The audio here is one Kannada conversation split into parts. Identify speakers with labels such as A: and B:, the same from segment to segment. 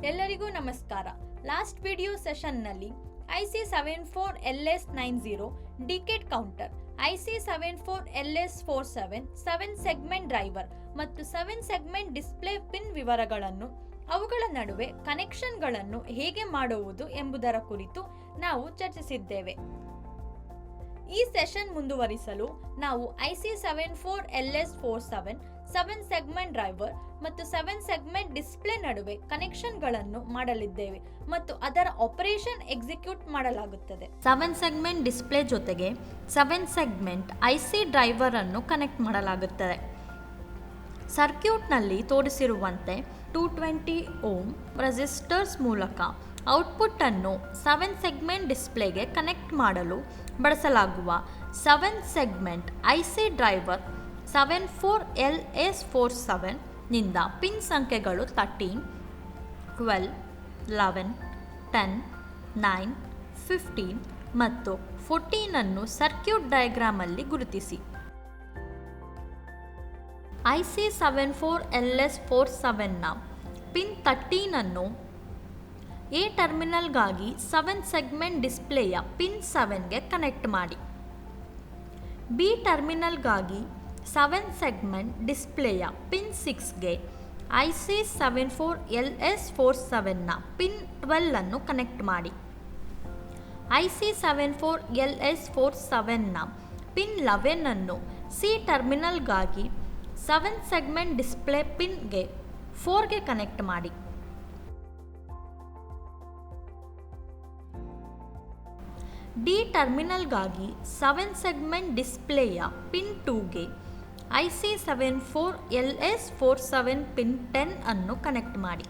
A: ಎಲ್ಲರಿಗೂ ನಮಸ್ಕಾರ. ಲಾಸ್ಟ್ ವಿಡಿಯೋ ಸೆಷನ್ನಲ್ಲಿ IC74LS90 decade counter, IC74LS47 7 segment driver ಮತ್ತು 7 ಸೆಗ್ಮೆಂಟ್ ಡಿಸ್ಪ್ಲೇ ಪಿನ್ ವಿವರಗಳನ್ನು, ಅವುಗಳ ನಡುವೆ ಕನೆಕ್ಷನ್ಗಳನ್ನು ಹೇಗೆ ಮಾಡುವುದು ಎಂಬುದರ ಕುರಿತು ನಾವು ಚರ್ಚಿಸಿದ್ದೇವೆ. ಈ ಸೆಷನ್ ಮುಂದುವರಿಸಲು ನಾವು IC74LS47 7 ಸೆಗ್ಮೆಂಟ್ ಡ್ರೈವರ್ ಮತ್ತು 7 ಸೆಗ್ಮೆಂಟ್ ಡಿಸ್ಪ್ಲೇ ನಡುವೆ ಕನೆಕ್ಷನ್ಗಳನ್ನು ಮಾಡಲಿದ್ದೇವೆ ಮತ್ತು ಅದರ ಆಪರೇಷನ್ ಎಕ್ಸಿಕ್ಯೂಟ್ ಮಾಡಲಾಗುತ್ತದೆ. 7 ಸೆಗ್ಮೆಂಟ್ ಡಿಸ್ಪ್ಲೇ ಜೊತೆಗೆ 7 ಸೆಗ್ಮೆಂಟ್ IC ಡ್ರೈವರ್ ಅನ್ನು ಕನೆಕ್ಟ್ ಮಾಡಲಾಗುತ್ತದೆ. ಸರ್ಕ್ಯೂಟ್ನಲ್ಲಿ ತೋರಿಸಿರುವಂತೆ 220 ಓಮ್ ರೆಸಿಸ್ಟರ್ಸ್ ಮೂಲಕ ಔಟ್ಪುಟ್ ಅನ್ನು 7 ಸೆಗ್ಮೆಂಟ್ ಡಿಸ್ಪ್ಲೇಗೆ ಕನೆಕ್ಟ್ ಮಾಡಲು ಬಳಸಲಾಗುವ 7 ಸೆಗ್ಮೆಂಟ್ IC ಡ್ರೈವರ್ 74LS47 ನಿಂದ ಪಿನ್ ಸಂಖ್ಯೆಗಳು 13, 12, 11, 10, 9, 15 ಮತ್ತು 14 ಅನ್ನು ಸರ್ಕ್ಯೂಟ್ ಡಯಾಗ್ರಾಮ್ ಅಲ್ಲಿ ಗುರುತಿಸಿ. IC74LS47 ನ ಪಿನ್ 13 ಅನ್ನು ಎ ಟರ್ಮಿನಲ್ಗಾಗಿ 7 ಸೆಗ್ಮೆಂಟ್ ಡಿಸ್ಪ್ಲೇಯ ಪಿನ್ 7ಗೆ ಕನೆಕ್ಟ್ ಮಾಡಿ. ಬಿ ಟರ್ಮಿನಲ್ಗಾಗಿ 7 ಸೆಗ್ಮೆಂಟ್ ಡಿಸ್ಪ್ಲೇಯ ಪಿನ್ 6ಗೆ IC74LS47 ನ ಪಿನ್ 12 ಅನ್ನು ಕನೆಕ್ಟ್ ಮಾಡಿ. IC74LS47 ನ ಪಿನ್ 11 ಅನ್ನು ಸಿ ಟರ್ಮಿನಲ್ಗಾಗಿ 7 ಸೆಗ್ಮೆಂಟ್ ಡಿಸ್ಪ್ಲೇ ಪಿನ್ಗೆ 4ಗೆ ಕನೆಕ್ಟ್ ಮಾಡಿ. ಡಿ ಟರ್ಮಿನಲ್ಗಾಗಿ 7 ಸೆಗ್ಮೆಂಟ್ ಡಿಸ್ಪ್ಲೇಯ ಪಿನ್ 2ಗೆ IC74LS47 ಪಿನ್ 10 ಅನ್ನು ಕನೆಕ್ಟ್ ಮಾಡಿ.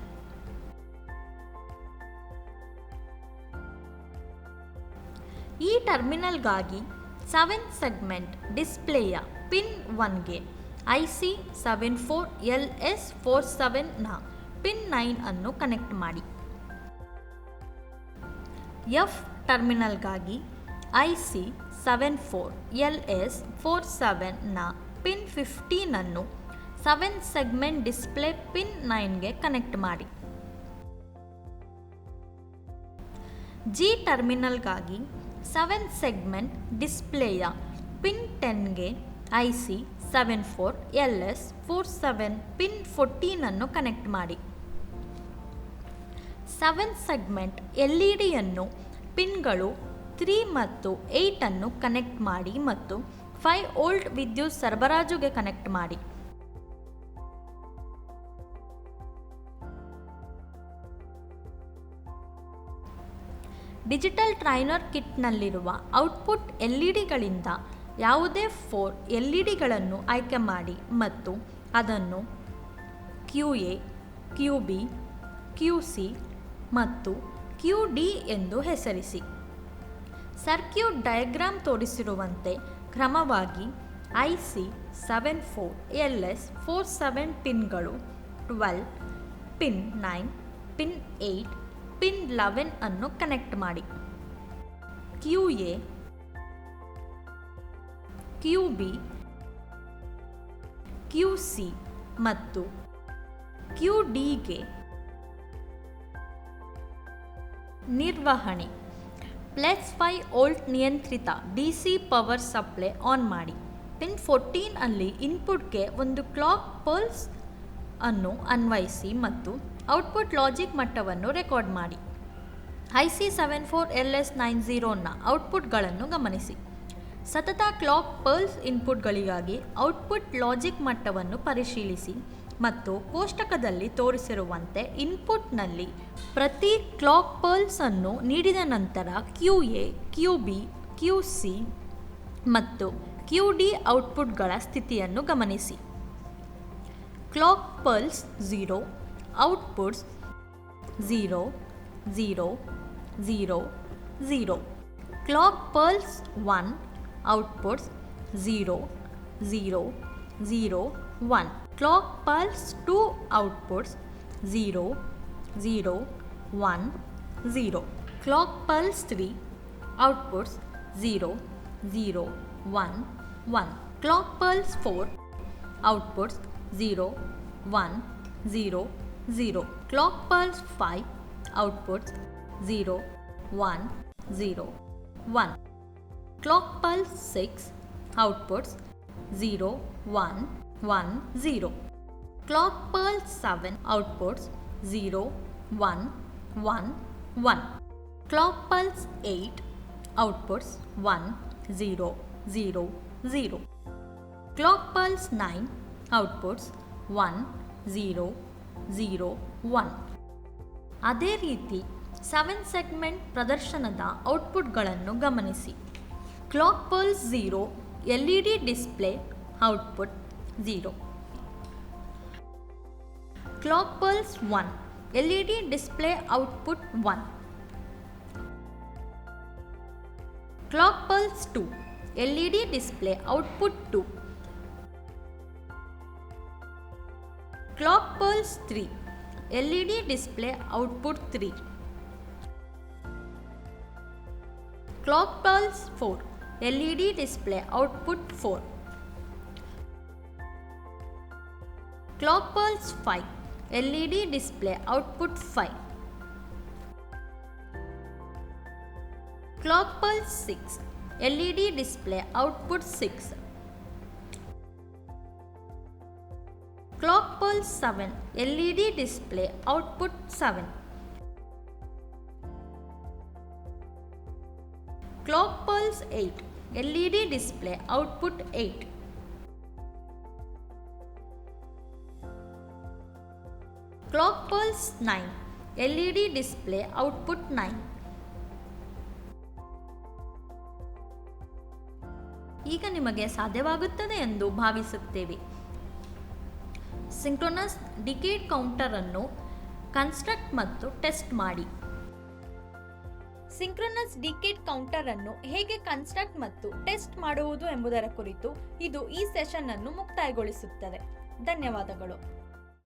A: ಈ ಟರ್ಮಿನಲ್ಗಾಗಿ 7 ಸೆಗ್ಮೆಂಟ್ ಡಿಸ್ಪ್ಲೇಯ ಪಿನ್ 1ಗೆ IC74LS47 ನ ಪಿನ್ 9 ಅನ್ನು ಕನೆಕ್ಟ್ ಮಾಡಿ. ಎಫ್ ಟರ್ಮಿನಲ್ಗಾಗಿ IC74LS47 ನ ಪಿನ್ 15 ಅನ್ನು 7 ಸೆಗ್ಮೆಂಟ್ ಡಿಸ್ಪ್ಲೇ ಪಿನ್ 9ಗೆ ಕನೆಕ್ಟ್ ಮಾಡಿ. ಜಿ ಟರ್ಮಿನಲ್ಗಾಗಿ 7 ಸೆಗ್ಮೆಂಟ್ ಡಿಸ್ಪ್ಲೇಯ ಪಿನ್ 10ಗೆ IC74LS47 ಪಿನ್ 14 ಅನ್ನು ಕನೆಕ್ಟ್ ಮಾಡಿ. 7 ಸೆಗ್ಮೆಂಟ್ ಎಲ್ಇಡಿಯನ್ನು ಪಿನ್ಗಳು 3 ಮತ್ತು 8 ಅನ್ನು ಕನೆಕ್ಟ್ ಮಾಡಿ ಮತ್ತು 5 ವೋಲ್ಟ್ ವಿದ್ಯುತ್ ಸರಬರಾಜುಗೆ ಕನೆಕ್ಟ್ ಮಾಡಿ. ಡಿಜಿಟಲ್ ಟ್ರೈನರ್ ಕಿಟ್ನಲ್ಲಿರುವ ಔಟ್ಪುಟ್ ಎಲ್ಇಡಿಗಳಿಂದ ಯಾವುದೇ 4 ಎಲ್ಇಡಿಗಳನ್ನು ಆಯ್ಕೆ ಮಾಡಿ ಮತ್ತು ಅದನ್ನು QA, QB, QC ಮತ್ತು QD ಎಂದು ಹೆಸರಿಸಿ. ಸರ್ಕ್ಯೂಟ್ ಡಯಾಗ್ರಾಮ್ ತೋರಿಸಿರುವಂತೆ ಕ್ರಮವಾಗಿ IC74LS47 ಪಿನ್ಗಳು 12, ಪಿನ್ 9, ಪಿನ್ 8, ಪಿನ್ 11 ಅನ್ನು ಕನೆಕ್ಟ್ ಮಾಡಿ. QA, QB, QC ಮತ್ತು QDಗೆ ನಿರ್ವಹಣೆ +5 ವೋಲ್ಟ್ ನಿಯಂತ್ರಿತ DC ಪವರ್ ಸಪ್ಲೈ ಆನ್ ಮಾಡಿ. ಪಿನ್ 14 ಅಲ್ಲಿ ಇನ್ಪುಟ್ಗೆ ಒಂದು ಕ್ಲಾಕ್ ಪಲ್ಸ್ ಅನ್ನು ಅನ್ವಯಿಸಿ ಮತ್ತು ಔಟ್ಪುಟ್ ಲಾಜಿಕ್ ಮಟ್ಟವನ್ನು ರೆಕಾರ್ಡ್ ಮಾಡಿ. IC74LS90 ನ ಔಟ್ಪುಟ್ಗಳನ್ನು ಗಮನಿಸಿ. ಸತತ ಕ್ಲಾಕ್ ಪಲ್ಸ್ ಇನ್ಪುಟ್ಗಳಿಗಾಗಿ ಔಟ್ಪುಟ್ ಲಾಜಿಕ್ ಮಟ್ಟವನ್ನು ಪರಿಶೀಲಿಸಿ ಮತ್ತು ಕೋಷ್ಟಕದಲ್ಲಿ ತೋರಿಸಿರುವಂತೆ ಇನ್ಪುಟ್ನಲ್ಲಿ ಪ್ರತಿ ಕ್ಲಾಕ್ ಪಲ್ಸ್ ಅನ್ನು ನೀಡಿದ ನಂತರ QA, QB, QC ಮತ್ತು QD ಔಟ್ಪುಟ್ಗಳ ಸ್ಥಿತಿಯನ್ನು ಗಮನಿಸಿ. Clock pulse 0, outputs 0, 0, 0, 0. Clock pulse 1, outputs 0, 0, 0, 1. Clock pulse 2, outputs 0, 0, 1, 0. Clock pulse 3, outputs 0, 0, 1, 1. Clock pulse 4, outputs 0, 1, 0, 0. Clock pulse 5 outputs 0, 1, 0, 1. Clock pulse 6 outputs 0, 1, 1, 0. Clock pulse 7 outputs 0, 1, 1, 1. Clock pulse 8 outputs 1, 0, 0, 0. Clock pulse 9 outputs 1, 0, 0, 1. ಅದೇ ರೀತಿ 7 ಸೆಗ್ಮೆಂಟ್ ಪ್ರದರ್ಶನದ ಔಟ್ಪುಟ್ಗಳನ್ನು ಗಮನಿಸಿ. Clock pulse 0 LED display output 0. Clock pulse 1 LED display output 1. Clock pulse 2 LED display output 2. Clock pulse 3 LED display output 3. Clock pulse 4 LED display output 4. Clock pulse 5 LED display output 5. Clock pulse 6 LED display output 6. Clock pulse 7 LED display output 7. Clock pulse 8 LED display output 8. Clock pulse 9 LED display output 9. ಈಗ ನಿಮಗೆ ಸಾಧ್ಯವಾಗುತ್ತದೆ ಎಂದು ಭಾವಿಸುತ್ತೇವೆ. ಸಿಂಕ್ರೊನಸ್ ಡಿಕೇಡ್ ಕೌಂಟರ್ ಅನ್ನು ಕನ್ಸ್ಟ್ರಕ್ಟ್ ಮತ್ತು ಟೆಸ್ಟ್ ಮಾಡಿ. ಸಿಂಕ್ರೊನಸ್ ಡಿಕೇಡ್ ಕೌಂಟರ್ ಅನ್ನು ಹೇಗೆ ಕನ್ಸ್ಟ್ರಕ್ಟ್ ಮತ್ತು ಟೆಸ್ಟ್ ಮಾಡುವುದು ಎಂಬುದರ ಕುರಿತು ಇದು ಈ ಸೆಷನ್ ಅನ್ನು ಮುಕ್ತಾಯಗೊಳಿಸುತ್ತದೆ. ಧನ್ಯವಾದಗಳು.